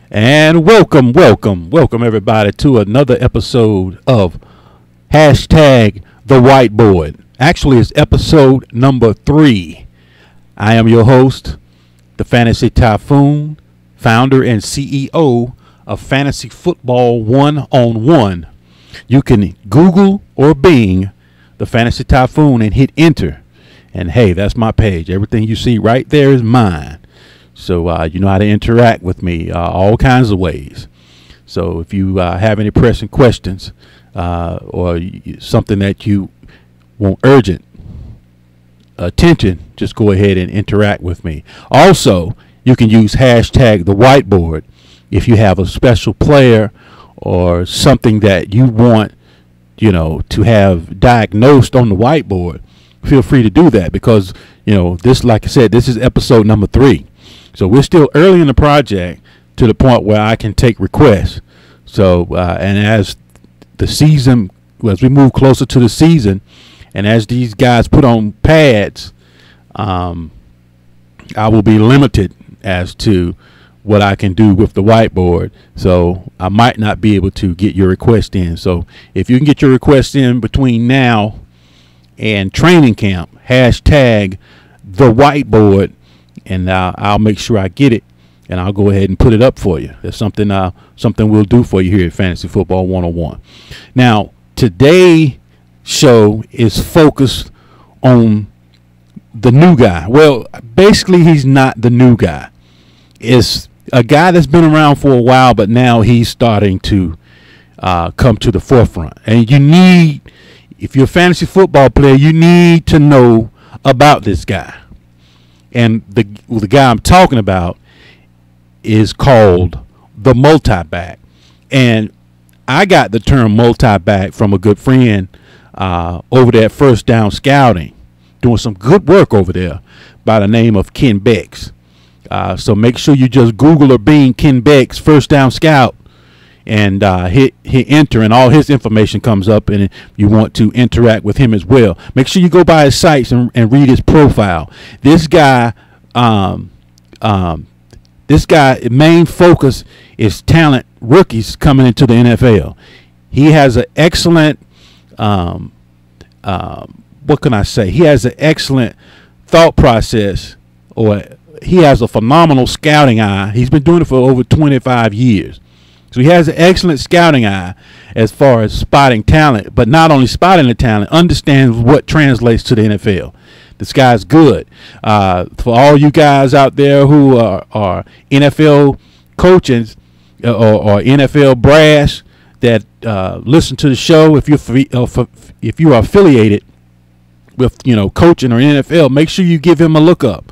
And welcome everybody to another episode of hashtag the whiteboard. Actually, it's episode number 3. I am your host, the Fantasy Typhoon, founder and CEO of Fantasy Football 1-on-1. You can Google or Bing the Fantasy Typhoon and hit enter. And hey, that's my page. Everything you see right there is mine. So you know how to interact with me all kinds of ways. So if you have any pressing questions or something that you want urgent attention, just go ahead and interact with me. Also, you can use hashtag the whiteboard if you have a special player or something that you want, to have diagnosed on the whiteboard. Feel free to do that because, this, like I said, this is episode number 3. So we're still early in the project to the point where I can take requests. So, and as the season, as we move closer to the season, and as these guys put on pads, I will be limited as to what I can do with the whiteboard. So I might not be able to get your request in. So if you can get your request in between now and training camp, hashtag the whiteboard, and I'll make sure I get it, and I'll go ahead and put it up for you. That's something we'll do for you here at Fantasy Football 101. Now, today's show is focused on the new guy. Well, basically, he's not the new guy. It's a guy that's been around for a while, but now he's starting to come to the forefront. And if you're a fantasy football player, you need to know about this guy. And the guy I'm talking about is called the multi-back. And I got the term multi-back from a good friend over there at First Down Scouting, doing some good work over there by the name of Ken Bex. So make sure you just Google or Bing Ken Bex First Down Scout and hit enter, and all his information comes up, and you want to interact with him as well. Make sure you go by his sites and read his profile. This guy, main focus is talent rookies coming into the NFL. He has an excellent, what can I say? He has an excellent thought process, or he has a phenomenal scouting eye. He's been doing it for over 25 years. So he has an excellent scouting eye as far as spotting talent, but not only spotting the talent, understands what translates to the NFL. This guy's good. For all you guys out there who are NFL coaches or NFL brass that listen to the show, if you are affiliated with coaching or NFL, make sure you give him a look up.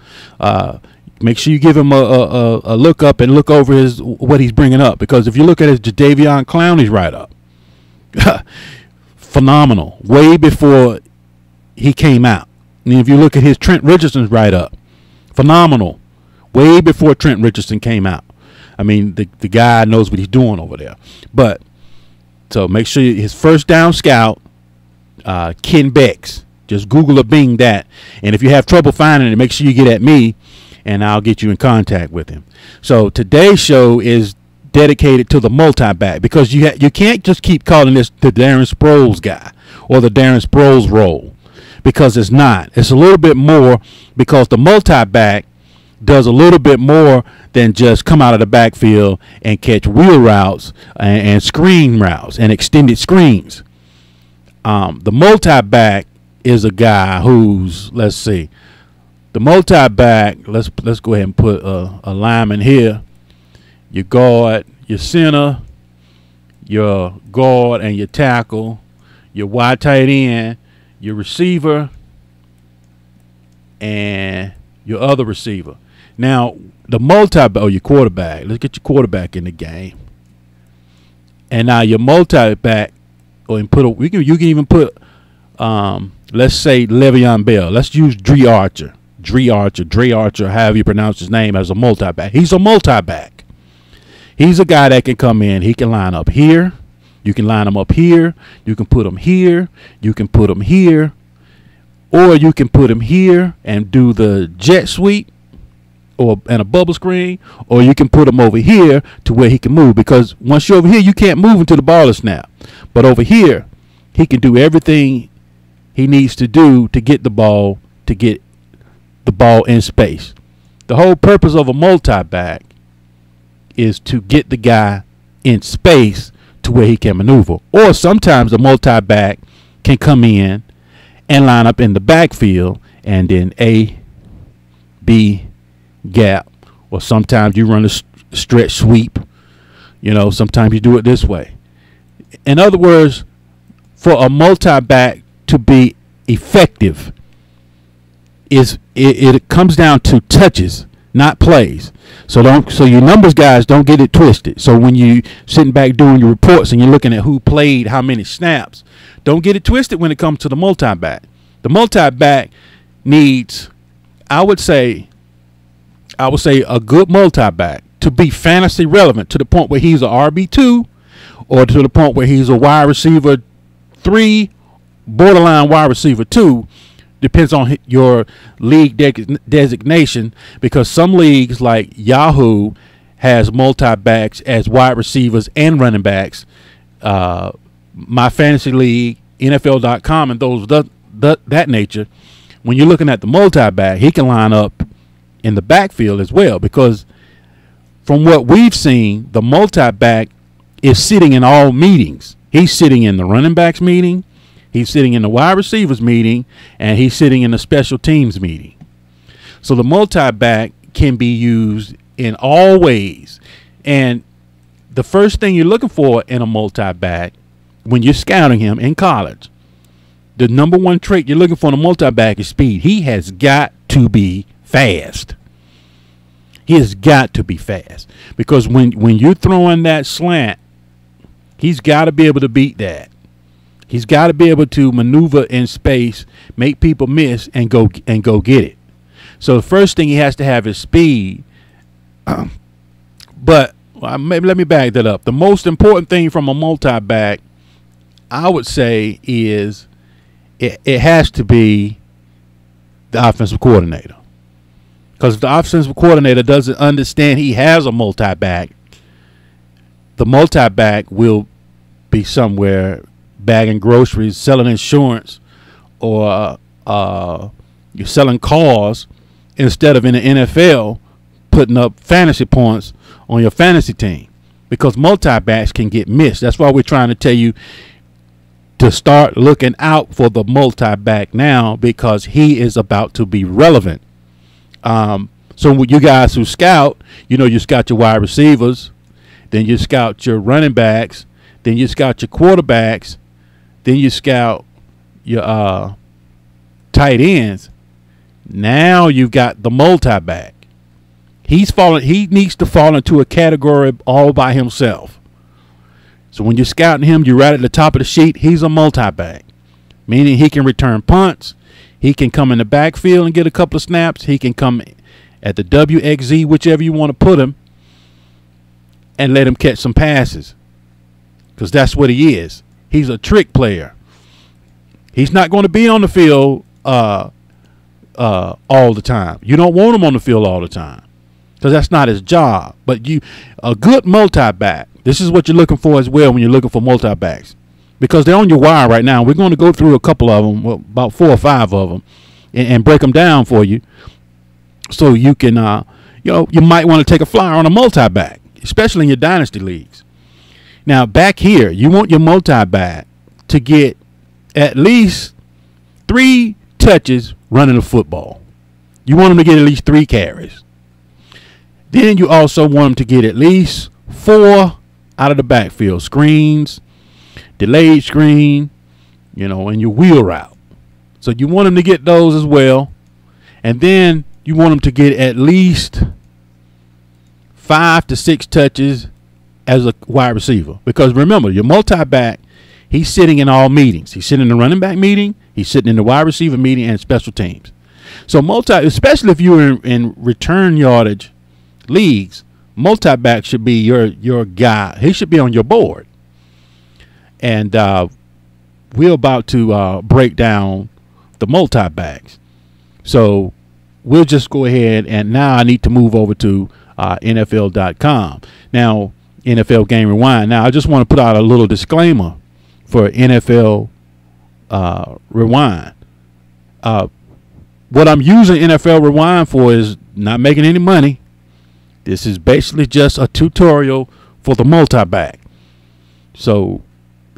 Make sure you give him a look up and look over what he's bringing up, because if you look at his Jadeveon Clowney's write-up, phenomenal, way before he came out. And if you look at his Trent Richardson's write-up, phenomenal, way before Trent Richardson came out. I mean, the guy knows what he's doing over there. But so make sure his First Down Scout, Ken Bex, just Google or Bing that. And if you have trouble finding it, make sure you get at me, and I'll get you in contact with him. So today's show is dedicated to the multi-back, because you can't just keep calling this the Darren Sproles guy or the Darren Sproles role, because it's not. It's a little bit more, because the multi-back does a little bit more than just come out of the backfield and catch wheel routes and screen routes and extended screens. The multi-back is a guy who's, let's see, the multi-back, let's go ahead and put a lineman here. Your guard, your center, your guard and your tackle, your wide tight end, your receiver, and your other receiver. Now, the your quarterback. Let's get your quarterback in the game. And now your multi-back, you can even put, let's say Le'Veon Bell. Let's use Dre Archer, however you pronounce his name, as a multi-back. He's a multi-back. He's a guy that can come in. He can line up here. You can line him up here. You can put him here. You can put him here. Or you can put him here and do the jet sweep. or and a bubble screen, or you can put him over here to where he can move. Because once you're over here, you can't move until the ball is snapped. But over here, he can do everything he needs to do to get the ball in space. The whole purpose of a multi-back is to get the guy in space to where he can maneuver. Or sometimes a multi-back can come in and line up in the backfield and then A, B, gap, or sometimes you run a stretch sweep. Sometimes you do it this way. In other words, for a multi-back to be effective, it comes down to touches, not plays. So your numbers guys don't get it twisted. So when you sitting back doing your reports and you're looking at who played how many snaps, don't get it twisted when it comes to the multi-back. The multi-back needs, I would say a good multi-back to be fantasy relevant to the point where he's a RB2 or to the point where he's a wide receiver 3, borderline wide receiver 2. Depends on your league designation, because some leagues like Yahoo has multi-backs as wide receivers and running backs. My fantasy league, NFL.com, and those that nature. When you're looking at the multi-back, he can line up in the backfield as well, because from what we've seen, the multi-back is sitting in all meetings. He's sitting in the running backs meeting, he's sitting in the wide receivers meeting, and he's sitting in the special teams meeting. So the multi-back can be used in all ways. And the first thing you're looking for in a multi-back when you're scouting him in college, the number one trait you're looking for in a multi-back is speed. He has got to be fast. He has got to be fast, because when you're throwing that slant, he's got to be able to beat that. He's got to be able to maneuver in space, make people miss, and go get it. So the first thing he has to have is speed. But maybe let me back that up. The most important thing from a multi-back, I would say, is it has to be the offensive coordinator. Because if the offensive coordinator doesn't understand he has a multi-back, the multi-back will be somewhere bagging groceries, selling insurance, or you're selling cars instead of in the NFL putting up fantasy points on your fantasy team, because multi-backs can get missed. That's why we're trying to tell you to start looking out for the multi-back now, because he is about to be relevant. So with you guys who scout, you scout your wide receivers, then you scout your running backs, then you scout your quarterbacks, then you scout your tight ends. Now you've got the multi-back. He needs to fall into a category all by himself. So when you're scouting him, you're right at the top of the sheet. He's a multi-back, meaning he can return punts. He can come in the backfield and get a couple of snaps. He can come at the WXZ, whichever you want to put him, and let him catch some passes, because that's what he is. He's a trick player. He's not going to be on the field all the time. You don't want him on the field all the time, because that's not his job. But a good multi-back, this is what you're looking for as well when you're looking for multi-backs, because they're on your wire right now. We're going to go through a couple of them, about 4 or 5 of them, and break them down for you, so you can, you might want to take a flyer on a multi-back, especially in your dynasty leagues. Now, back here, you want your multi-back to get at least 3 touches running the football. You want him to get at least 3 carries. Then you also want him to get at least 4 out of the backfield, screens, delayed screen, and your wheel route. So you want him to get those as well. And then you want him to get at least 5 to 6 touches as a wide receiver. Because remember, your multi-back, he's sitting in all meetings. He's sitting in the running back meeting, he's sitting in the wide receiver meeting, and special teams. So especially if you're in return yardage leagues, multi-back should be your guy. He should be on your board. And we're about to break down the multi-backs. So we'll just go ahead, and now I need to move over to NFL.com. Now, NFL Game Rewind. Now, I just want to put out a little disclaimer for NFL Rewind. What I'm using NFL Rewind for is not making any money. This is basically just a tutorial for the multi-back. So,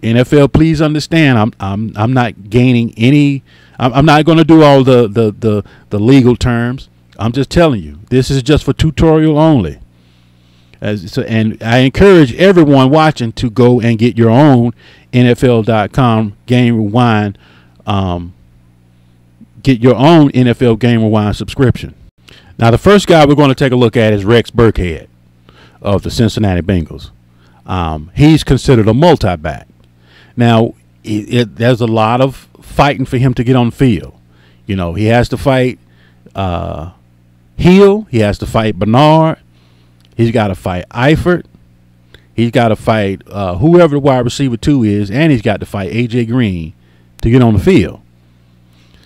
NFL, please understand, I'm not gaining any. I'm not going to do all the legal terms. I'm just telling you, this is just for tutorial only. And I encourage everyone watching to go and get your own NFL.com Game Rewind. Get your own NFL Game Rewind subscription. Now, the first guy we're going to take a look at is Rex Burkhead of the Cincinnati Bengals. He's considered a multi-back. Now, there's a lot of fighting for him to get on the field. You know, he has to fight Hill. He has to fight Bernard. He's got to fight Eifert. He's got to fight whoever the wide receiver 2 is, and he's got to fight A.J. Green to get on the field.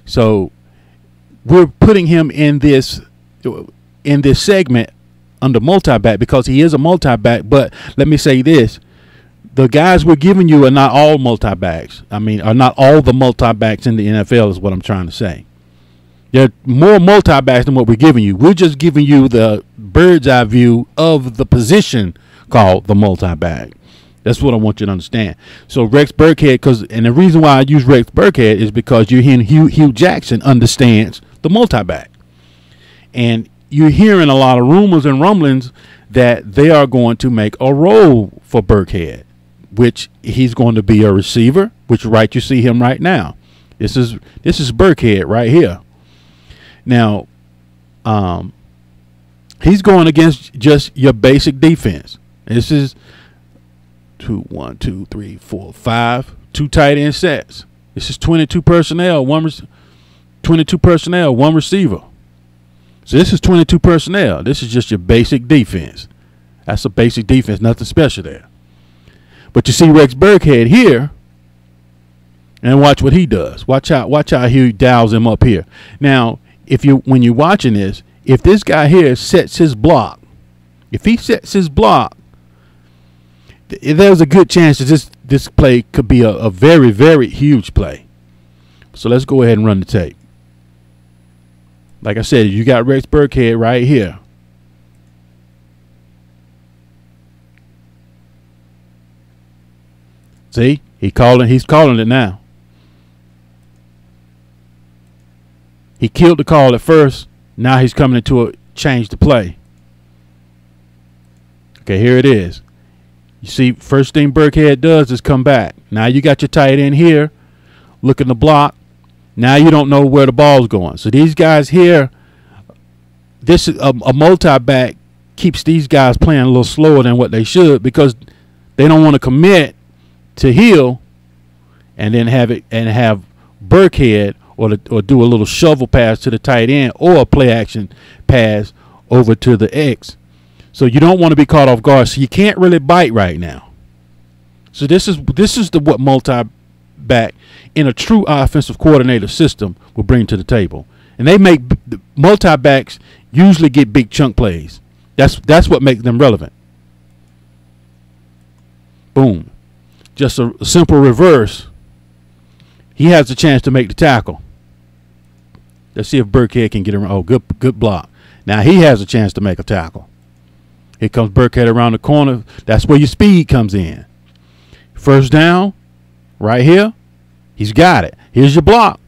So we're putting him in this segment under multi-back because he is a multi-back. But let me say this. The guys we're giving you are not all multi-backs. I mean, are not all the multi-backs in the NFL is what I'm trying to say. There are more multi-backs than what we're giving you. We're just giving you the bird's eye view of the position called the multi-back. That's what I want you to understand. So Rex Burkhead, and the reason why I use Rex Burkhead is because you're hearing Hugh Jackson understands the multi-back. And you're hearing a lot of rumors and rumblings that they are going to make a role for Burkhead, which he's going to be a receiver, which right you see him right now. This is Burkhead right here. Now, he's going against just your basic defense. This is 2 tight end sets. This is 22 personnel, one receiver. So this is 22 personnel. This is just your basic defense. That's a basic defense, nothing special there. But you see Rex Burkhead here, and watch what he does. Watch how he dials him up here. Now, when you're watching this, if this guy here sets his block, there's a good chance that this play could be a very, very huge play. So let's go ahead and run the tape. Like I said, you got Rex Burkhead right here. See, he's calling it now. He killed the call at first. Now he's coming into a change the play. Okay, here it is. You see, first thing Burkhead does is come back. Now you got your tight end here, looking to block. Now you don't know where the ball's going. So these guys here, this is a multi-back keeps these guys playing a little slower than what they should because they don't want to commit to Hill and then have Burkhead or do a little shovel pass to the tight end or a play action pass over to the X. So you don't want to be caught off guard. So you can't really bite right now. So this is what multi-back in a true offensive coordinator system will bring to the table. And they make multi-backs usually get big chunk plays. That's what makes them relevant. Boom. Just a simple reverse. He has a chance to make the tackle. Let's see if Burkhead can get around. Oh, good block. Now he has a chance to make a tackle. Here comes Burkhead around the corner. That's where your speed comes in. First down, right here. He's got it. Here's your block.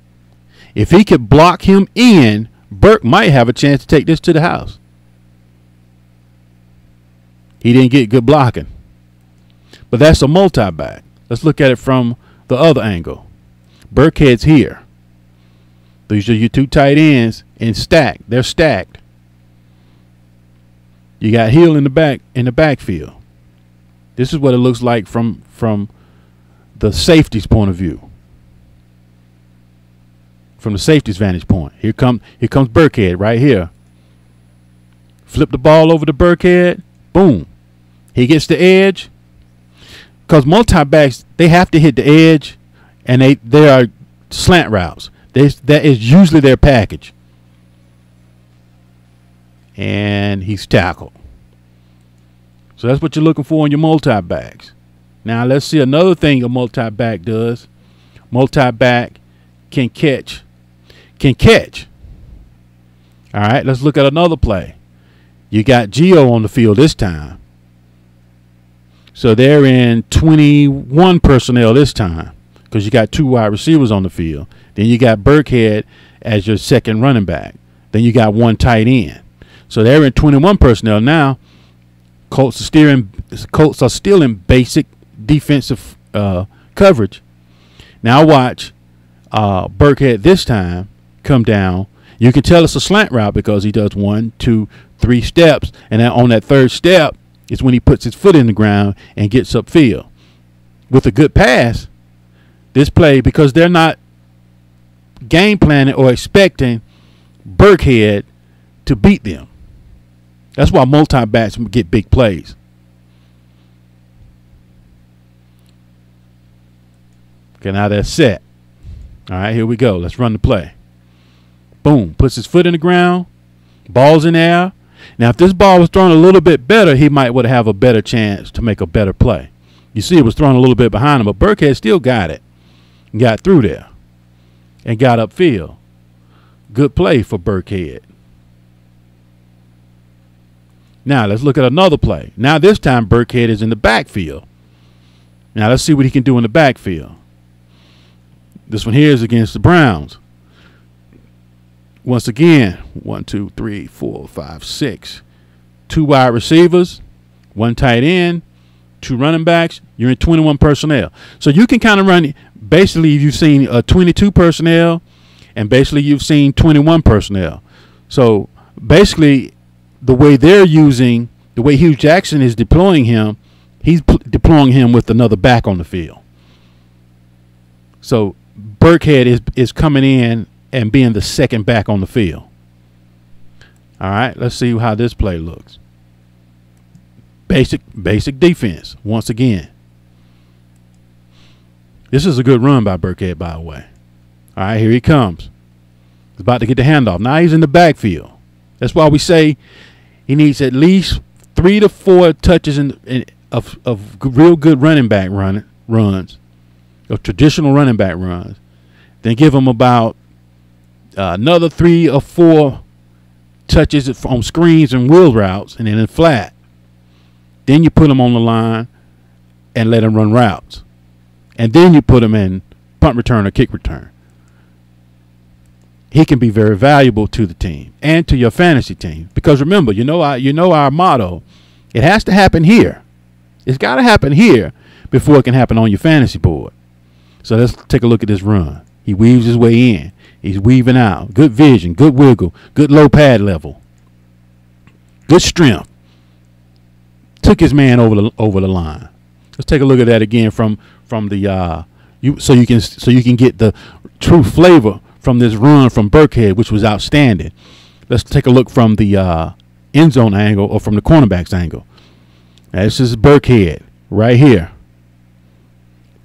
If he could block him in, Burke might have a chance to take this to the house. He didn't get good blocking. But that's a multi-back. Let's look at it from the other angle. Burkhead's here. These are your two tight ends and stacked. They're stacked. You got Hill in the backfield. This is what it looks like from the safety's point of view. From the safety's vantage point. Here comes Burkhead right here. Flip the ball over to Burkhead. Boom. He gets the edge. Because multi-backs, they have to hit the edge, and they are slant routes. That is usually their package. and he's tackled. So that's what you're looking for in your multi-backs. Now let's see another thing a multi-back does. Multi-back can catch. All right, let's look at another play. You got Gio on the field this time. So they're in 21 personnel this time because you got 2 wide receivers on the field. Then you got Burkhead as your second running back. Then you got 1 tight end. So they're in 21 personnel now. Colts are still in basic defensive coverage. Now watch Burkhead this time come down. You can tell it's a slant route because he does 1, 2, 3 steps, and then on that 3rd step is when he puts his foot in the ground and gets upfield. With a good pass, this play, because they're not game planning or expecting Burkhead to beat them. That's why multi-backs get big plays. Okay, now they're set. All right, here we go. Let's run the play. Boom. Puts his foot in the ground. Ball's in the air. Now, if this ball was thrown a little bit better, he might would have a better chance to make a better play. You see it was thrown a little bit behind him, but Burkhead still got it. Got through there and got upfield. Good play for Burkhead. Now, let's look at another play. Now, this time, Burkhead is in the backfield. Now, let's see what he can do in the backfield. This one here is against the Browns. Once again, 1, 2, 3, 4, 5, 6. 2 wide receivers, 1 tight end, 2 running backs. You're in 21 personnel. So you can kind of run, basically you've seen 22 personnel, and basically you've seen 21 personnel. So basically the way they're using, the way Hugh Jackson is deploying him, he's deploying him with another back on the field. So Burkhead is coming in and being the second back on the field. All right, let's see how this play looks. Basic defense once again. This is a good run by Burkhead, by the way. All right, here he comes. He's about to get the handoff. Now he's in the backfield. That's why we say he needs at least 3 to 4 touches of real good running back runs, of traditional running back runs. Then give him about another 3 or 4 touches on screens and wheel routes, and then in flat. Then you put him on the line and let him run routes. And then you put him in punt return or kick return. He can be very valuable to the team and to your fantasy team. Because remember, you know our motto. It has to happen here. It's got to happen here before it can happen on your fantasy board. So let's take a look at this run. He weaves his way in. He's weaving out. Good vision, good wiggle, good low pad level, good strength. Took his man over the line. Let's take a look at that again from the so you can get the true flavor from this run from Burkhead, which was outstanding. Let's take a look from the end zone angle or from the cornerback's angle. Now, this is Burkhead right here.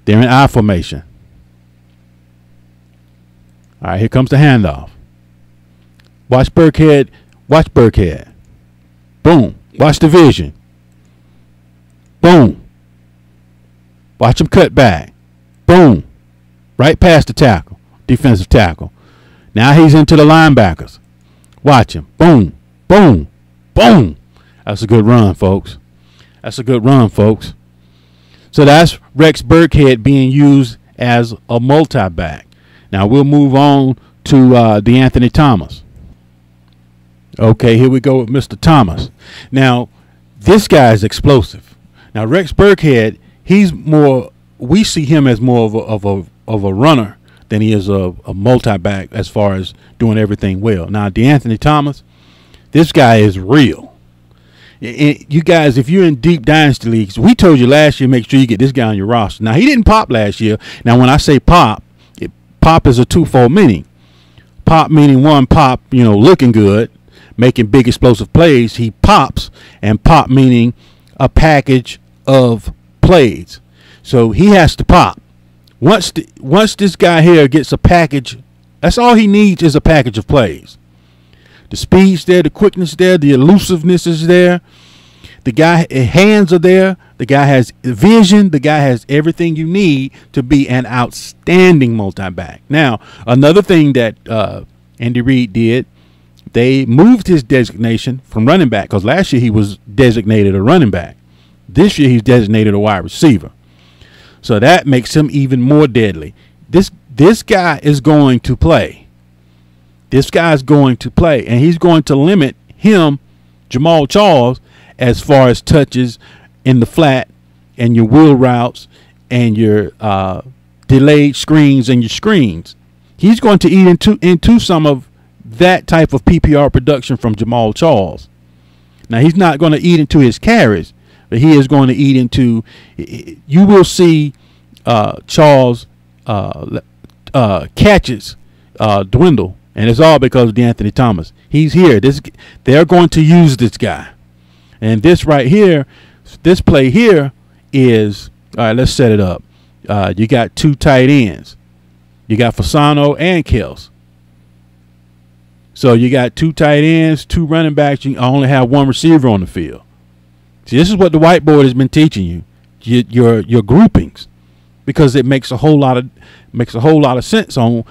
They're in I formation. All right, here comes the handoff. Watch Burkhead. Watch Burkhead. Boom. Watch the vision. Boom. Watch him cut back. Boom. Right past the tackle. Defensive tackle. Now he's into the linebackers. Watch him. Boom. Boom. Boom. That's a good run, folks. That's a good run, folks. So that's Rex Burkhead being used as a multi-back. Now we'll move on to DeAnthony Thomas. Okay, here we go with Mr. Thomas. Now, this guy is explosive. Now, Rex Burkhead, we see him as more of a runner than he is a multi-back as far as doing everything well. Now, DeAnthony Thomas, this guy is real. You guys, if you're in deep dynasty leagues, we told you last year, make sure you get this guy on your roster. Now, he didn't pop last year. Now, when I say pop is a twofold meaning. Pop meaning one, pop, looking good, making big explosive plays. He pops, and pop meaning a package of plays. So he has to pop. Once this guy here gets a package, that's all he needs is a package of plays. The speed's there, the quickness there, the elusiveness is there. The guy hands are there. The guy has vision. The guy has everything you need to be an outstanding multi-back. Now, another thing that Andy Reid did, they moved his designation from running back, because last year he was designated a running back. This year he's designated a wide receiver. So that makes him even more deadly. This guy is going to play. This guy's going to play, and he's going to limit him, Jamal Charles, as far as touches in the flat and your wheel routes and your delayed screens and your screens. He's going to eat into some of that type of PPR production from Jamal Charles. Now, he's not going to eat into his carries, but he is going to eat into, you will see Charles catches dwindle, and it's all because of DeAnthony Thomas. He's here. They're going to use this guy. And this right here, this play here is, all right, let's set it up. You got two tight ends. You got Fasano and Kels. So you got two tight ends, two running backs. You only have one receiver on the field. See, this is what the whiteboard has been teaching you, your groupings, because it makes a whole lot of sense on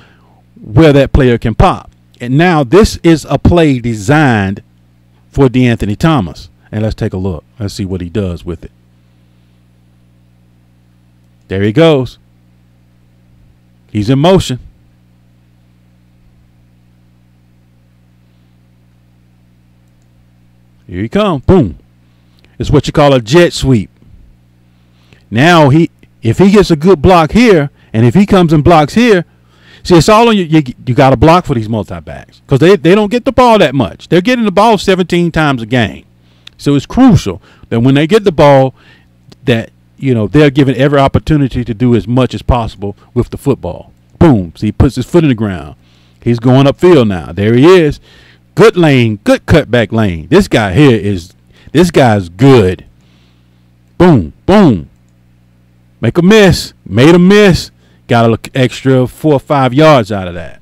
where that player can pop. And now this is a play designed for DeAnthony Thomas. And let's take a look. Let's see what he does with it. There he goes. He's in motion. Here he comes. Boom. It's what you call a jet sweep. Now, if he gets a good block here, and if he comes and blocks here, see, it's all on you. You got to block for these multi-backs, because they don't get the ball that much. They're getting the ball 17 times a game. So it's crucial that when they get the ball, that, you know, they're given every opportunity to do as much as possible with the football. Boom. So he puts his foot in the ground. He's going upfield now. There he is. Good lane, good cutback lane. This guy here this guy's good. Boom, boom. Make a miss. Made a miss. Got an extra 4 or 5 yards out of that.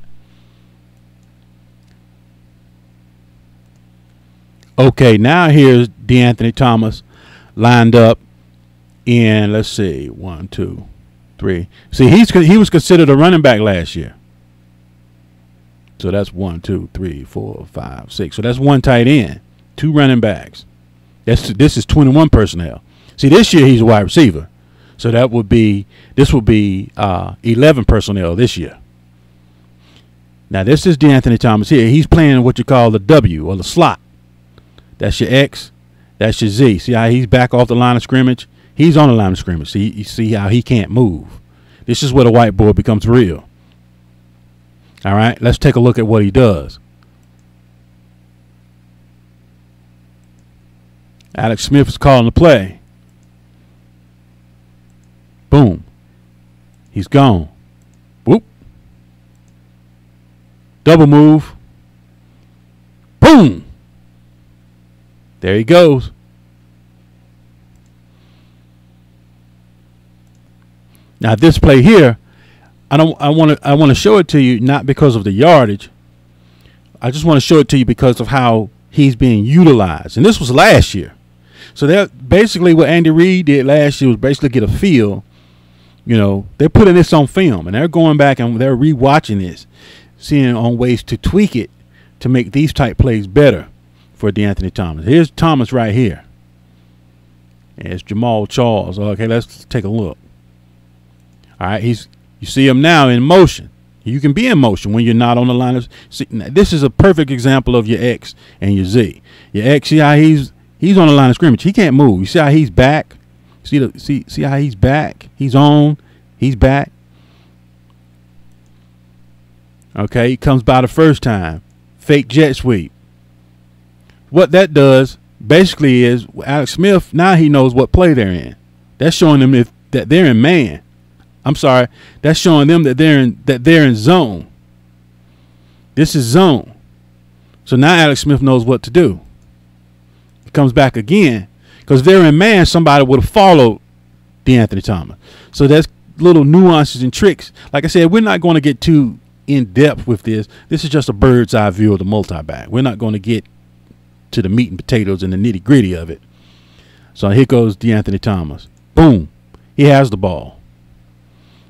Okay, now here's DeAnthony Thomas lined up in, let's see, 1, 2, 3. See, he was considered a running back last year. So that's 1, 2, 3, 4, 5, 6. So that's one tight end, 2 running backs. This is 21 personnel. See, this year he's a wide receiver. So this would be 11 personnel this year. Now this is DeAnthony Thomas here. He's playing what you call the W, or the slot. That's your X. That's your Z. See how he's back off the line of scrimmage? He's on the line of scrimmage. See, you see how he can't move. This is where the whiteboard becomes real. All right, let's take a look at what he does. Alex Smith is calling the play. Boom. He's gone. Whoop. Double move. Boom. There he goes. Now this play here, I want to show it to you, not because of the yardage. I just want to show it to you because of how he's being utilized. And this was last year. So that basically what Andy Reid did last year was basically get a feel. You know, they're putting this on film, and they're going back and they're rewatching this, seeing on ways to tweak it to make these type plays better for DeAnthony Thomas. Here's Thomas right here. And it's Jamal Charles. Okay, let's take a look. All right, you see him now in motion. You can be in motion when you're not on the line of. See, this is a perfect example of your X and your Z. Your X, see how he's on the line of scrimmage. He can't move. You see how he's back. See how he's back. He's on. He's back. Okay, he comes by the first time. Fake jet sweep. What that does basically is Alex Smith, now he knows what play they're in. That's showing them that they're in man. I'm sorry. That's showing them that they're in zone. This is zone. So now Alex Smith knows what to do. He comes back again. Because if they're in man, somebody would have followed DeAnthony Thomas. So that's little nuances and tricks. Like I said, we're not going to get too in depth with this. This is just a bird's eye view of the multi-back. We're not going to get to the meat and potatoes and the nitty gritty of it. So here goes DeAnthony Thomas. Boom. He has the ball.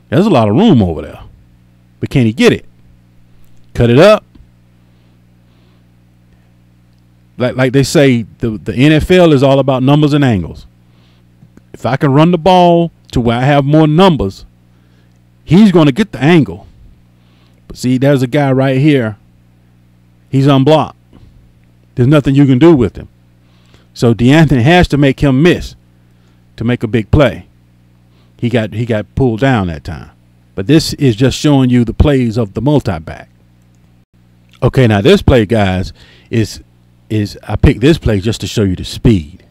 There's a lot of room over there. But can he get it? Cut it up. Like they say, the NFL is all about numbers and angles. If I can run the ball to where I have more numbers, he's going to get the angle. But see, there's a guy right here. He's unblocked. There's nothing you can do with him. So DeAnthony has to make him miss to make a big play. He got pulled down that time. But this is just showing you the plays of the multi-back. Okay, now this play, guys, is I picked this play just to show you the speed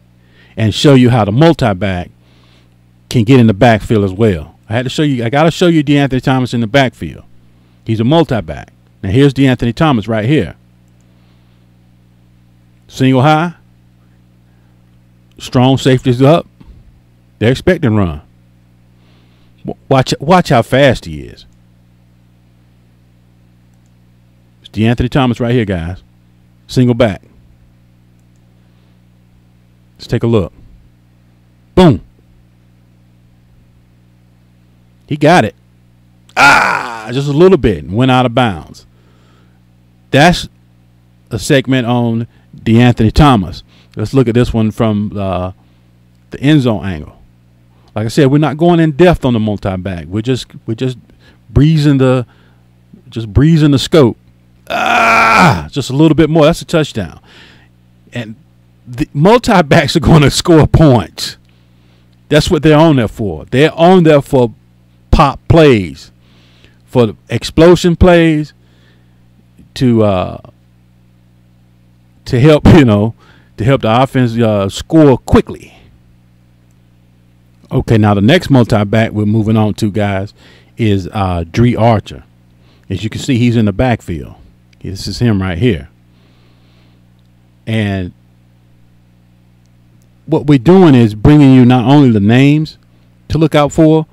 and show you how the multi-back can get in the backfield as well. I got to show you DeAnthony Thomas in the backfield. He's a multi-back. Now here's DeAnthony Thomas right here. Single high. Strong safeties up. They're expecting run. Watch how fast he is. It's DeAnthony Thomas right here, guys. Single back. Let's take a look. Boom. He got it. Just a little bit and went out of bounds. That's a segment on DeAnthony Thomas. Let's look at this one from the end zone angle. Like I said, we're not going in depth on the multi-back. We're just breezing the scope. Just a little bit more. That's a touchdown. And the multi-backs are going to score points. That's what they're on there for. They're on there for pop plays, for explosion plays, to help the offense score quickly. Okay, now the next multi-back we're moving on to, guys, is Dre Archer. As you can see, he's in the backfield. This is him right here. And what we're doing is bringing you not only the names to look out for.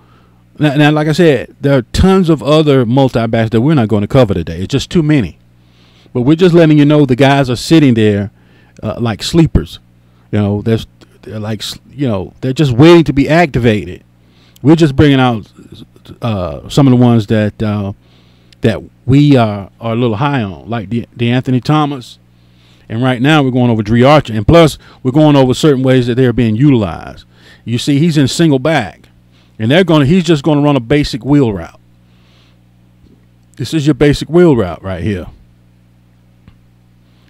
Now, like I said, there are tons of other multi-backs that we're not going to cover today. It's just too many. But we're just letting you know the guys are sitting there like sleepers. They're they're just waiting to be activated. We're just bringing out some of the ones that we are a little high on, like DeAnthony Thomas. And right now we're going over Dre Archer. And plus, we're going over certain ways that they're being utilized. You see, he's in single back. And he's just going to run a basic wheel route. This is your basic wheel route right here.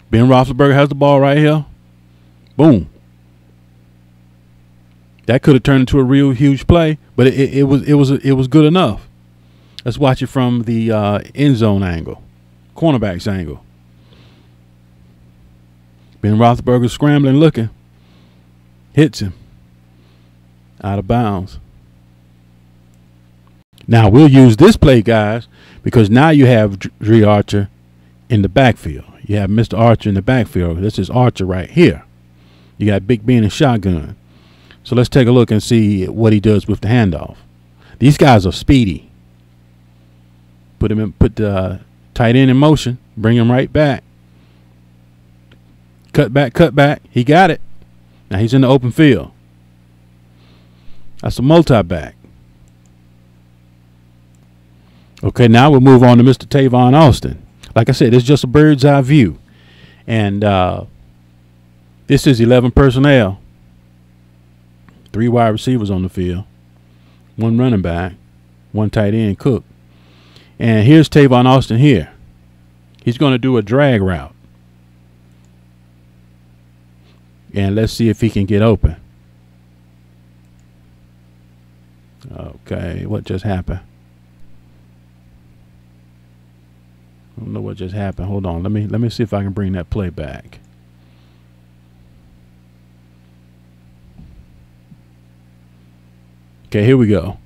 Ben Roethlisberger has the ball right here. Boom. That could have turned into a real huge play, but it was good enough. Let's watch it from the end zone angle, cornerback's angle. Ben Roethlisberger scrambling, looking, hits him out of bounds. Now we'll use this play, guys, because now you have Dre Archer in the backfield. You have Mr. Archer in the backfield. This is Archer right here. You got Big Ben and shotgun. So let's take a look and see what he does with the handoff. These guys are speedy. Put the tight end in motion. Bring him right back. Cut back. He got it. Now he's in the open field. That's a multi-back. Okay, now we'll move on to Mr. Tavon Austin. Like I said, it's just a bird's eye view. And this is 11 personnel. 3 wide receivers on the field. 1 running back. 1 tight end, Cook. And here's Tavon Austin here. He's going to do a drag route. And let's see if he can get open. Okay, what just happened? I don't know what just happened. Hold on. Let me see if I can bring that play back. Okay, here we go.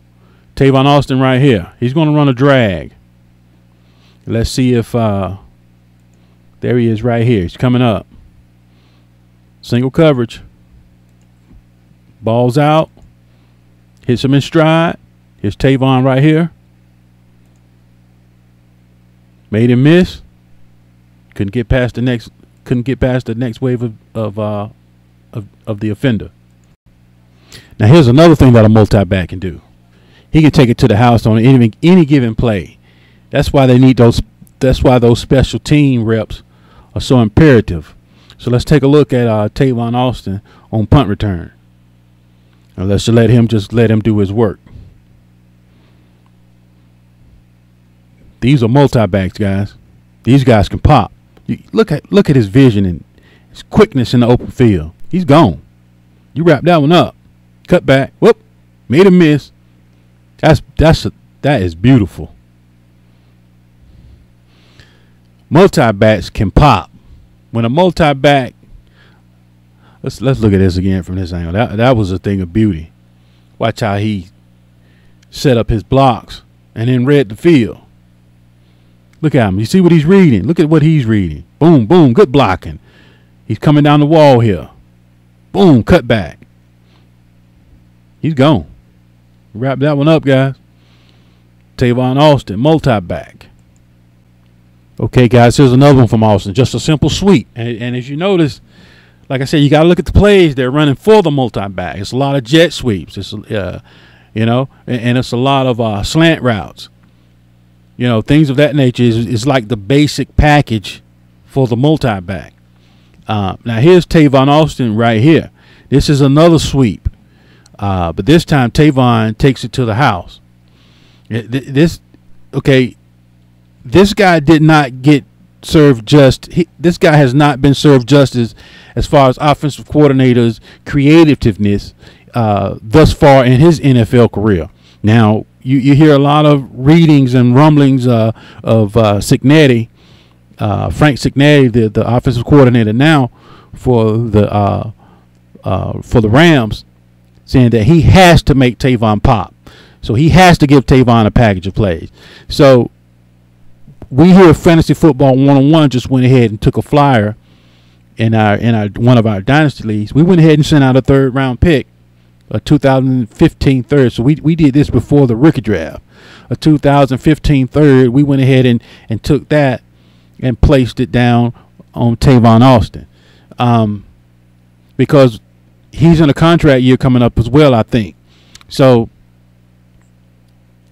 Tavon Austin right here. He's going to run a drag. Let's see if there he is right here. He's coming up. Single coverage. Ball's out. Hits him in stride. Here's Tavon right here. Made him miss. Couldn't get past the next. Couldn't get past the next wave of the offender. Now here's another thing that a multi-back can do. He can take it to the house on any given play. That's why they need those. That's why those special team reps are so imperative. So let's take a look at Tavon Austin on punt return. And let's let him do his work. These are multi-backs, guys. These guys can pop. Look at his vision and his quickness in the open field. He's gone. You wrap that one up. Cut back. Whoop. Made a miss. That is beautiful. Multi-backs can pop. When a multi-back, let's look at this again from this angle. That was a thing of beauty. Watch how he set up his blocks and then read the field. Look at him. You see what he's reading. Look at what he's reading. Boom, boom. Good blocking. He's coming down the wall here. Boom, cut back. He's gone. Wrap that one up, guys. Tavon Austin, multi-back. Okay, guys, here's another one from Austin. Just a simple sweep. And as you notice, like I said, you got to look at the plays they're running for the multi-back. It's a lot of jet sweeps. It's, and it's a lot of slant routes. Things of that nature is like the basic package for the multi-back. Now, here's Tavon Austin right here. This is another sweep. But this time, Tavon takes it to the house. This guy did not get served just. This guy has not been served justice as far as offensive coordinators' creativeness thus far in his NFL career. Now, you hear a lot of readings and rumblings of Cignetti, Frank Cignetti, the offensive coordinator now for the Rams, saying that he has to make Tavon pop. So he has to give Tavon a package of plays. So we here at Fantasy Football 101 just went ahead and took a flyer in our one of our dynasty leagues. We went ahead and sent out a 3rd round pick, a 2015 third. So we did this before the rookie draft. A 2015 third. We went ahead and took that and placed it down on Tavon Austin, because he's in a contract year coming up as well, I think. So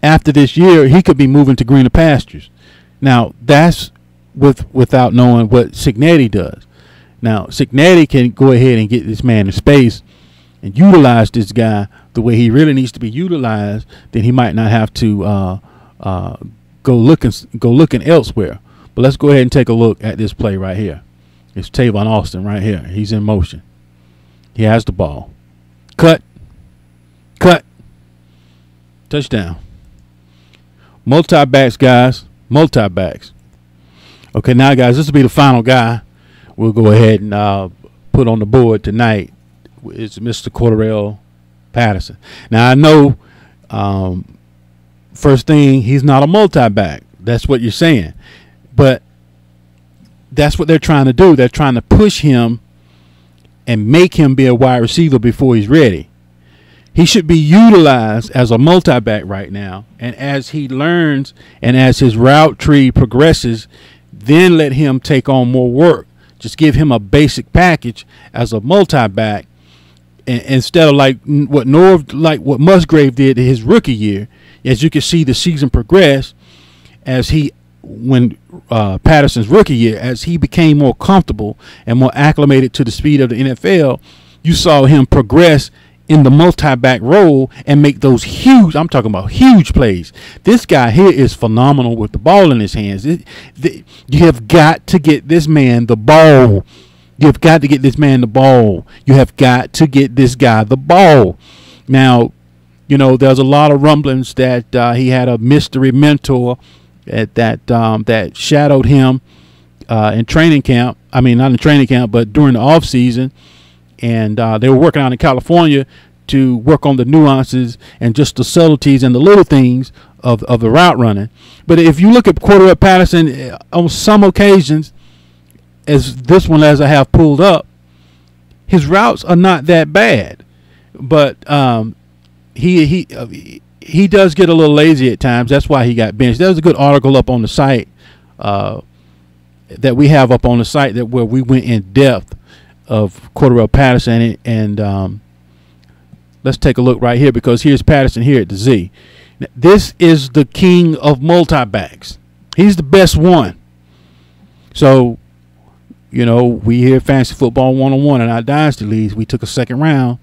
after this year, he could be moving to greener pastures. Now, that's without knowing what Cignetti does. Now, Cignetti can go ahead and get this man in space and utilize this guy the way he really needs to be utilized. Then he might not have to go looking elsewhere. But let's go ahead and take a look at this play right here. It's Tavon Austin right here. He's in motion. He has the ball. Cut. Touchdown. Multi-backs, guys. Multi-backs. Okay, now, guys, this will be the final guy we'll go ahead and put on the board tonight. It's Mr. Cordarrelle Patterson. Now, I know first thing, he's not a multi-back. That's what you're saying. But that's what they're trying to do. They're trying to push him and make him be a wide receiver before he's ready. He should be utilized as a multi-back right now. And as he learns and as his route tree progresses, then let him take on more work. Just give him a basic package as a multi-back, instead of like what Musgrave did in his rookie year. As you can see the season progress when Patterson's rookie year, as he became more comfortable and more acclimated to the speed of the NFL, you saw him progress in the multi-back role and make those huge, I'm talking about huge plays. This guy here is phenomenal with the ball in his hands. You have got to get this man the ball. You have got to get this man the ball. You have got to get this guy the ball. Now, there's a lot of rumblings that he had a mystery mentor that shadowed him in training camp. I mean, not in training camp, but during the off season. And they were working out in California to work on the nuances and just the subtleties and the little things of the route running. But if you look at Cordarrelle Patterson, on some occasions, as this one as I have pulled up, his routes are not that bad. But he does get a little lazy at times. That's why he got benched. There's a good article up on the site that we have up on the site that where we went in depth of Cordarrelle Patterson, and let's take a look right here, because here's Patterson here at the Z. Now, this is the king of multi-backs. He's the best one. So, you know, we here Fantasy Football 101 in our Dynasty Leagues. We took a second round,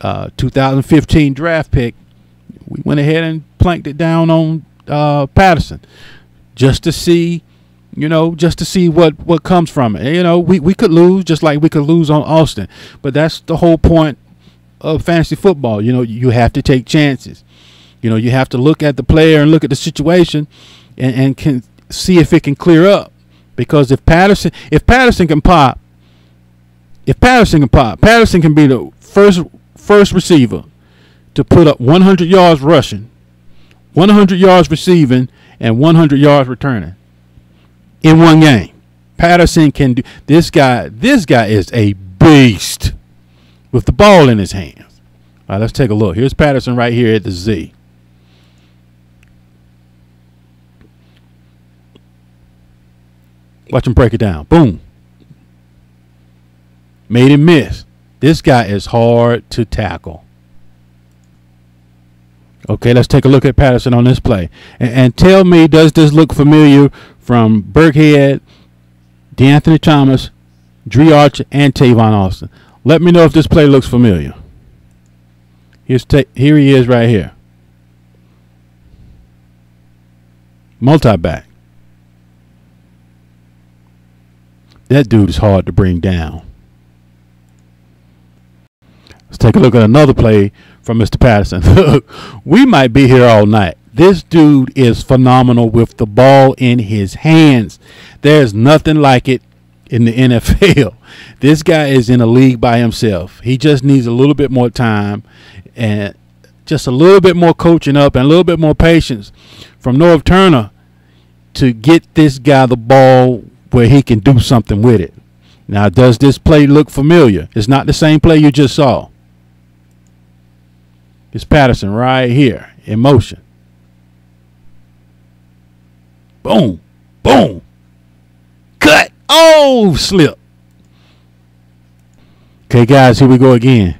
2015 draft pick. We went ahead and planked it down on Patterson just to see, you know, just to see what comes from it. And, you know, we could lose just like we could lose on Austin. But that's the whole point of fantasy football. You know, you have to take chances. You know, you have to look at the player and look at the situation and can see if it can clear up. Because if Patterson can pop, Patterson can be the first receiver to put up 100 yards rushing, 100 yards receiving, and 100 yards returning in one game. Patterson can do this. Guy is a beast with the ball in his hands. All right, let's take a look. Here's Patterson right here at the Z. Watch him break it down. Boom. Made him miss. This guy is hard to tackle. Okay, let's take a look at Patterson on this play. And tell me, does this look familiar from Burkhead, DeAnthony Thomas, Dre Archer, and Tavon Austin? Let me know if this play looks familiar. Here he is right here. Multi-back. That dude is hard to bring down. Let's take a look at another play from Mr. Patterson. Look, we might be here all night. This dude is phenomenal with the ball in his hands. There's nothing like it in the NFL. This guy is in a league by himself. He just needs a little bit more time and just a little bit more coaching up and a little bit more patience from Norv Turner to get this guy the ball where he can do something with it. Now, does this play look familiar? It's not the same play you just saw. It's Patterson right here in motion. Boom. Boom. Cut. Oh, slip. Okay, guys, here we go again.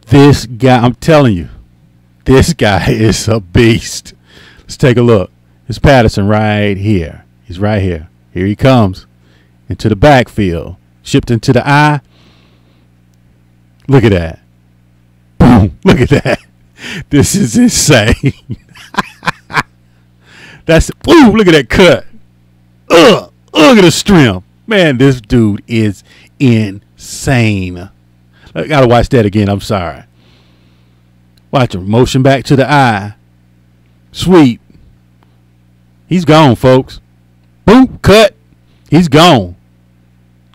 This guy, I'm telling you, this guy is a beast. Let's take a look. It's Patterson right here. He's right here. Here he comes into the backfield. Shipped into the eye. Look at that. Boom. Look at that. This is insane. That's, ooh, look at that cut. Look at the strength. Man, this dude is insane. I got to watch that again. I'm sorry. Watch him. Motion back to the eye. Sweep. He's gone, folks. Boom. Cut. He's gone.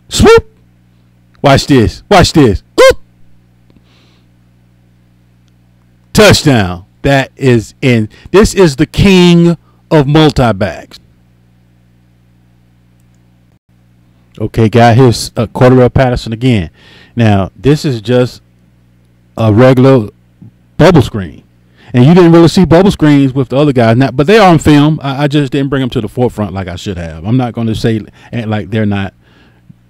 Swoop. Watch this. Watch this. Oop. Touchdown. That is in. This is the king of multi-backs. Okay, guy, here's Cordarrelle Patterson again. Now, this is just a regular bubble screen. And you didn't really see bubble screens with the other guys, now, but they are on film. I just didn't bring them to the forefront like I should have. I'm not going to say like they're not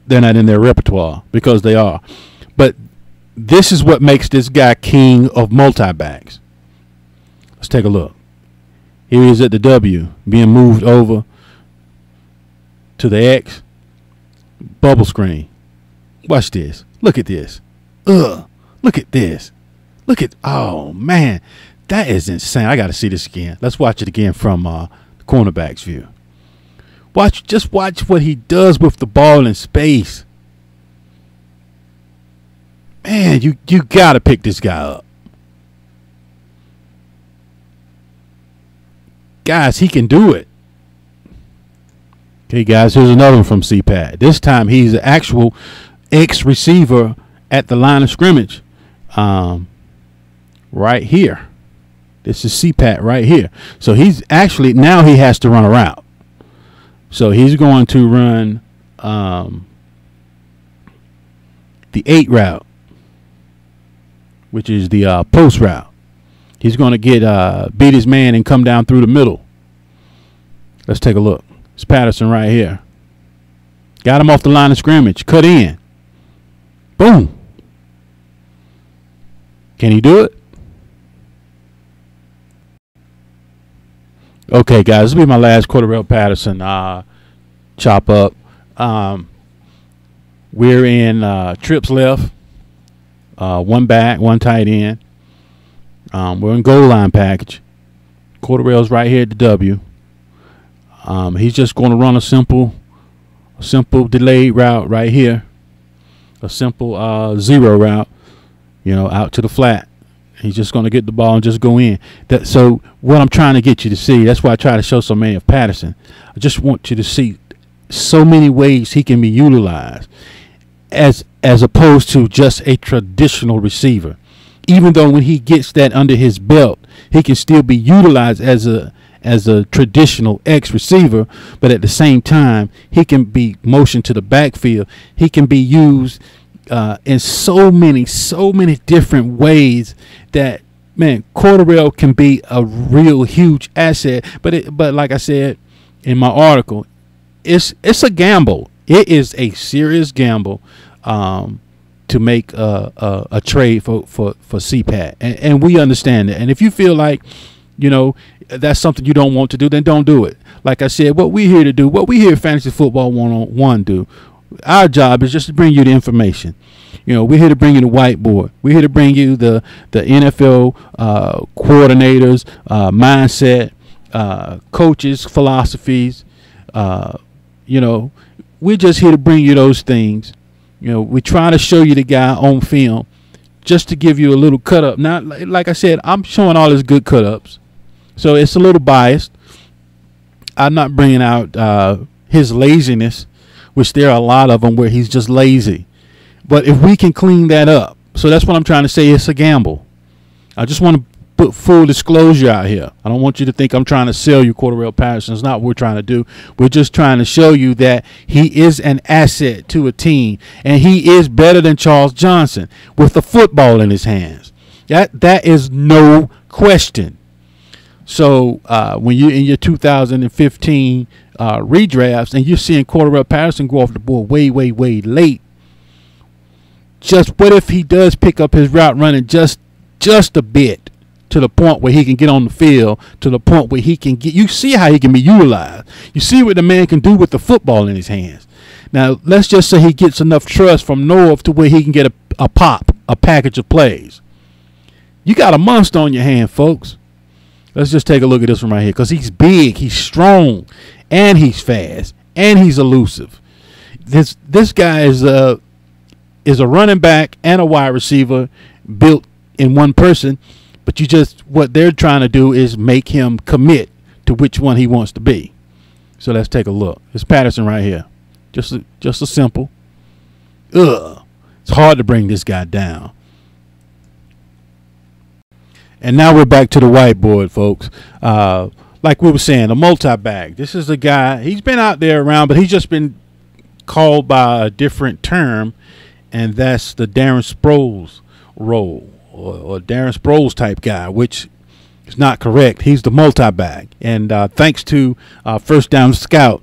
in their repertoire, because they are. But this is what makes this guy king of multi-backs. Let's take a look. Here he is at the W, being moved over to the X. Bubble screen. Watch this. Look at this. Look at this. Look at, oh man, that is insane. I got to see this again. Let's watch it again from the cornerback's view. Just watch what he does with the ball in space. Man, you got to pick this guy up. Guys, he can do it. Okay, guys, here's another one from CPAT. This time he's an actual ex-receiver at the line of scrimmage. Right here. This is CPAT right here. So he's actually, now he has to run a route. So he's going to run the 8 route, which is the post route. He's going to get beat his man and come down through the middle. Let's take a look. It's Patterson right here. Got him off the line of scrimmage. Cut in. Boom. Can he do it? Okay, guys, this will be my last Cordell Patterson chop up. We're in trips left. One back, one tight end. We're in goal line package. Cordell's right here at the W. He's just going to run a simple delayed route right here. A simple zero route, out to the flat. He's just going to get the ball and just go in. So what I'm trying to get you to see, that's why I try to show so many of Patterson. I just want you to see so many ways he can be utilized as opposed to just a traditional receiver. Even though when he gets that under his belt, he can still be utilized as a traditional X receiver, but at the same time, he can be motioned to the backfield. He can be used in so many different ways that, man, Cordell can be a real huge asset. But like I said in my article, it's a gamble. It is a serious gamble to make a trade for CPAT, and we understand that. And if you feel like that's something you don't want to do, then don't do it. Like I said, what we're here to do, what we here at Fantasy Football 101 do, our job is just to bring you the information. We're here to bring you the whiteboard. We're here to bring you the NFL coordinators, mindset, coaches, philosophies. We're just here to bring you those things. We try to show you the guy on film just to give you a little cut up. Now, like I said, I'm showing all his good cut ups, so it's a little biased. I'm not bringing out his laziness, which there are a lot of them where he's just lazy. But if we can clean that up, so that's what I'm trying to say. It's a gamble. I just want to put full disclosure out here. I don't want you to think I'm trying to sell you Cordell Patterson. It's not what we're trying to do. We're just trying to show you that he is an asset to a team, and he is better than Charles Johnson with the football in his hands. That is no question. So when you're in your 2015 redrafts and you're seeing Cordell Patterson go off the board way late, just what if he does pick up his route running just a bit, to the point where he can get on the field, to the point where he can get, you see how he can be utilized. You see what the man can do with the football in his hands. Now, let's just say he gets enough trust from Norv to where he can get a package of plays. You got a monster on your hand, folks. Let's just take a look at this one right here, because he's big, he's strong, and he's fast, and he's elusive. This guy is a running back and a wide receiver built in one person. But what they're trying to do is make him commit to which one he wants to be. So let's take a look. It's Patterson right here. Just a simple. It's hard to bring this guy down. And now we're back to the whiteboard, folks. Like we were saying, a multi-bag. This is a guy, he's been out there around, but he's just been called by a different term, and that's the Darren Sproles role. Or Darren Sproles type guy, which is not correct. He's the multi-bag. And thanks to First Down Scout,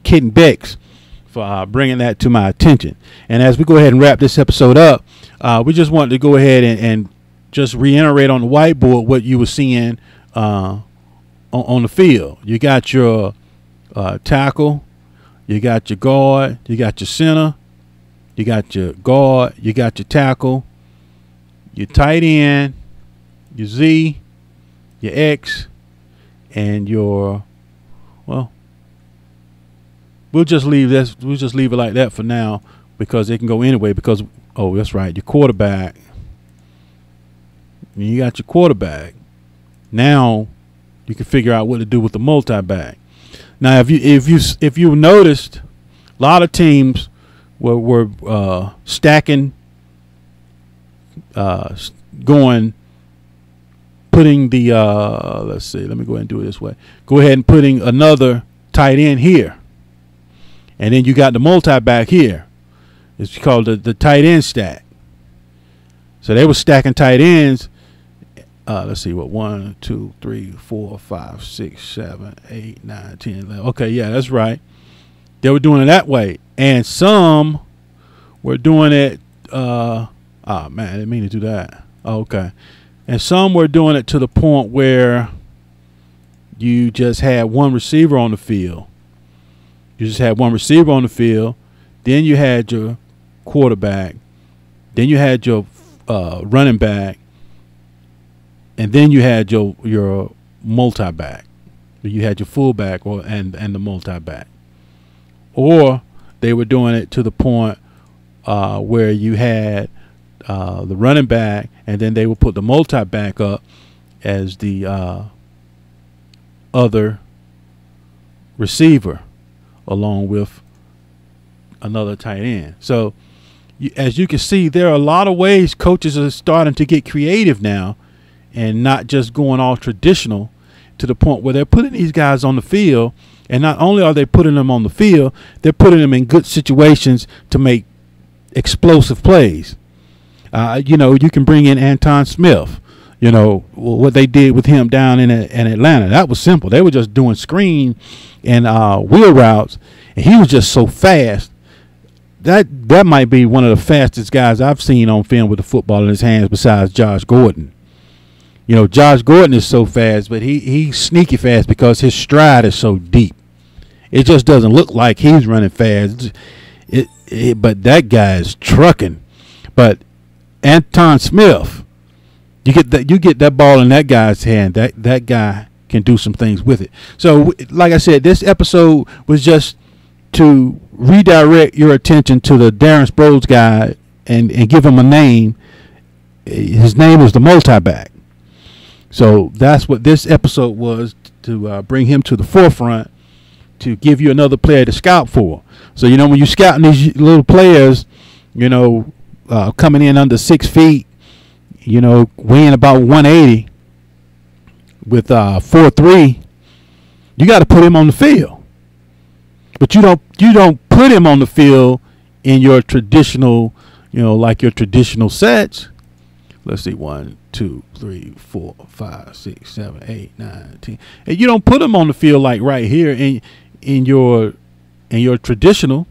Kitten Bex, for bringing that to my attention. And as we go ahead and wrap this episode up, we just wanted to go ahead and just reiterate on the whiteboard what you were seeing on the field. You got your tackle, you got your guard, you got your center, you got your guard, you got your tackle, your tight end, your Z, your X, and your, well, we'll just leave this. We'll just leave it like that for now, because it can go anyway. Because, oh, that's right, your quarterback. You got your quarterback. Now you can figure out what to do with the multi-bag. Now, if you noticed, a lot of teams were stacking. Putting the let's see, let me go ahead and do it this way. Go ahead and putting another tight end here, and then you got the multi-back here. It's called the tight end stack. So they were stacking tight ends let's see, what, 1, 2, 3, 4, 5, 6, 7, 8, 9, 10, 11. Okay, yeah, that's right. They were doing it that way. And some were doing it, man, I didn't mean to do that. Oh, okay. And some were doing it to the point where you just had one receiver on the field. You just had one receiver on the field. Then you had your quarterback. Then you had your running back. And then you had your multi-back. You had your fullback and the multi-back. Or they were doing it to the point where you had the running back, and then they would put the multi-back up as the other receiver along with another tight end. So as you can see, there are a lot of ways coaches are starting to get creative now and not just going all traditional, to the point where they're putting these guys on the field. And not only are they putting them on the field, they're putting them in good situations to make explosive plays. You can bring in Anton Smith. What they did with him down in Atlanta, that was simple. They were just doing screen and wheel routes, and he was just so fast. That might be one of the fastest guys I've seen on film with the football in his hands besides Josh Gordon. Josh Gordon is so fast, but he's sneaky fast because his stride is so deep. It just doesn't look like he's running fast. But that guy is trucking. But Anton Smith, you get that ball in that guy's hand. That guy can do some things with it. So, like I said, this episode was just to redirect your attention to the Darren Sproles guy and give him a name. His name is the multi-back. So that's what this episode was, to bring him to the forefront, to give you another player to scout for. So, when you're scouting these little players, coming in under 6 feet, weighing about 180 with 4.3, you got to put him on the field. But you don't put him on the field in your traditional, like your traditional sets. Let's see, 1, 2, 3, 4, 5, 6, 7, 8, 9, 10. And you don't put them on the field like right here in your traditional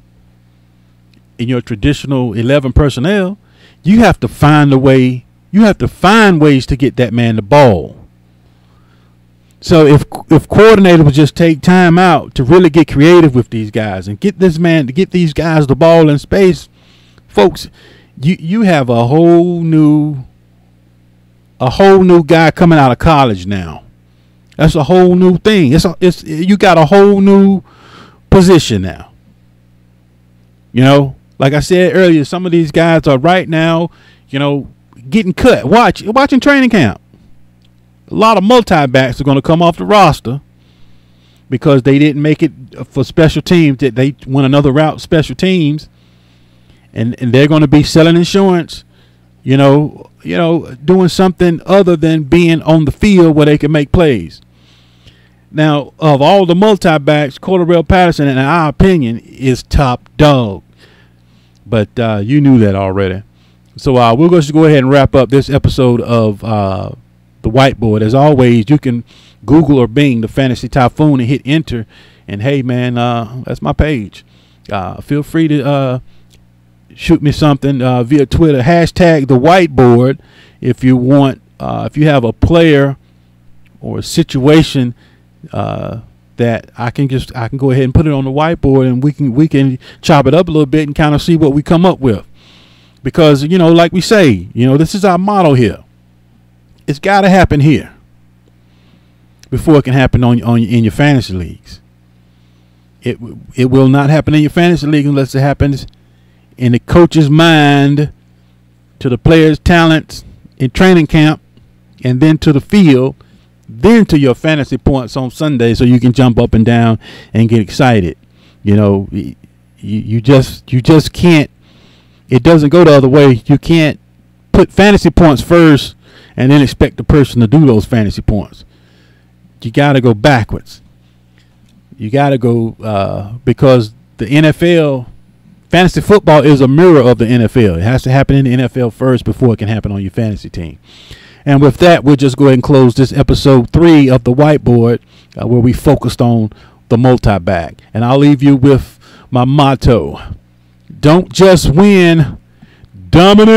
11 personnel. You have to find a way. You have to find ways to get that man the ball. So if coordinators would just take time out to really get creative with these guys and get these guys the ball in space, folks, you have a whole new guy coming out of college now. That's a whole new thing. You got a whole new position now. Like I said earlier, some of these guys are right now, getting cut. Watching training camp. A lot of multi-backs are going to come off the roster because they didn't make it for special teams. That they went another route, special teams, and they're going to be selling insurance. Doing something other than being on the field where they can make plays. Now, of all the multi-backs, Cordarrelle Patterson, in our opinion, is top dog. But you knew that already. So we're going to go ahead and wrap up this episode of The Whiteboard. As always, you can Google or Bing the Fantasy Typhoon and hit enter. And, hey, man, that's my page. Feel free to shoot me something via Twitter. Hashtag The Whiteboard if you want. If you have a player or a situation that I can go ahead and put it on the whiteboard, and we can chop it up a little bit and kind of see what we come up with. Because like we say, this is our motto here. It's got to happen here before it can happen in your fantasy leagues. It will not happen in your fantasy league unless it happens in the coach's mind, to the player's talents in training camp, and then to the field, then to your fantasy points on Sunday, so you can jump up and down and get excited. You just can't. It doesn't go the other way. You can't put fantasy points first and then expect the person to do those fantasy points. You got to go backwards. You got to go because the NFL, fantasy football is a mirror of the NFL. It has to happen in the NFL first before it can happen on your fantasy team. And with that, we'll just go ahead and close this episode 3 of the whiteboard, where we focused on the multi-bag. And I'll leave you with my motto: don't just win, dominate.